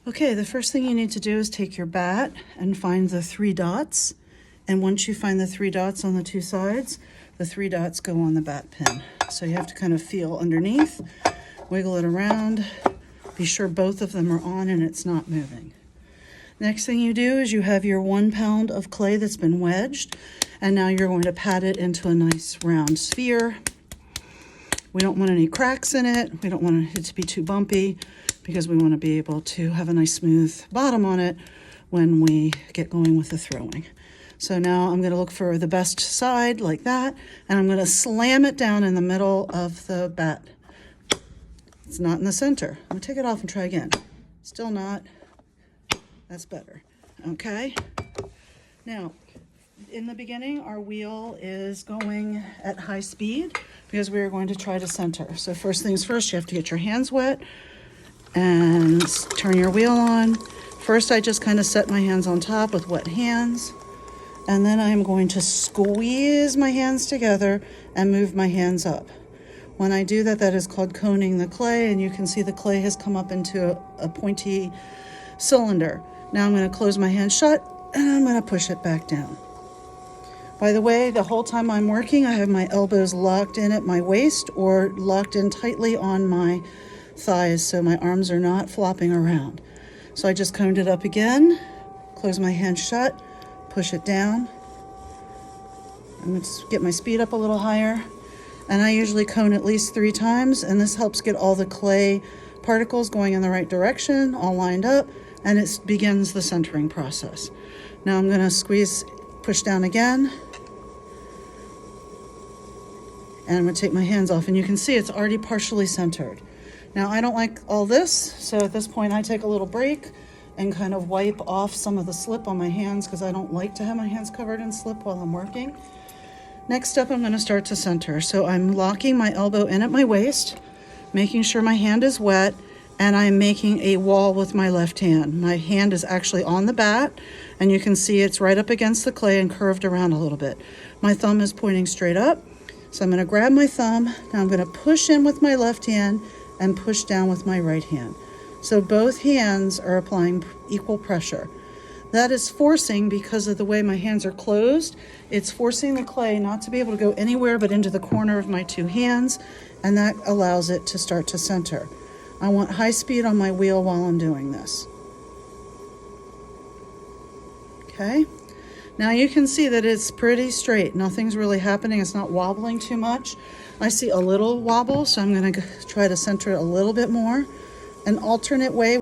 Okay, the first thing you need to do is take your bat and find the 3 dots. And once you find the 3 dots on the 2 sides, the 3 dots go on the bat pin. So you have to kind of feel underneath, wiggle it around, be sure both of them are on and it's not moving. Next thing you do is you have your 1 pound of clay that's been wedged, and now you're going to pat it into a nice round sphere. We don't want any cracks in it. We don't want it to be too bumpy because we want to be able to have a nice smooth bottom on it when we get going with the throwing. So now I'm going to look for the best side like that, and I'm going to slam it down in the middle of the bat. It's not in the center. I'm going to take it off and try again. Still not. That's better. Okay. Now, in the beginning, our wheel is going at high speed because we are going to try to center. So first things first, you have to get your hands wet and turn your wheel on. First, I just kind of set my hands on top with wet hands, and then I'm going to squeeze my hands together and move my hands up. When I do that, that is called coning the clay, and you can see the clay has come up into a pointy cylinder. Now I'm going to close my hand shut and I'm going to push it back down. By the way, the whole time I'm working, I have my elbows locked in at my waist or locked in tightly on my thighs so my arms are not flopping around. So I just coned it up again, close my hand shut, push it down. I'm going to get my speed up a little higher. And I usually cone at least 3 times, and this helps get all the clay particles going in the right direction, all lined up, and it begins the centering process. Now I'm going to squeeze, push down again, and I'm going to take my hands off, and you can see it's already partially centered. Now I don't like all this, so at this point I take a little break and kind of wipe off some of the slip on my hands because I don't like to have my hands covered in slip while I'm working. Next up, I'm going to start to center. So I'm locking my elbow in at my waist, making sure my hand is wet, and I'm making a wall with my left hand. My hand is actually on the bat, and you can see it's right up against the clay and curved around a little bit. My thumb is pointing straight up, so I'm going to grab my thumb. Now I'm going to push in with my left hand and push down with my right hand. So both hands are applying equal pressure. That is forcing, because of the way my hands are closed, it's forcing the clay not to be able to go anywhere but into the corner of my 2 hands, and that allows it to start to center. I want high speed on my wheel while I'm doing this. Okay, now you can see that it's pretty straight. Nothing's really happening. It's not wobbling too much. I see a little wobble, so I'm going to try to center it a little bit more. An alternate way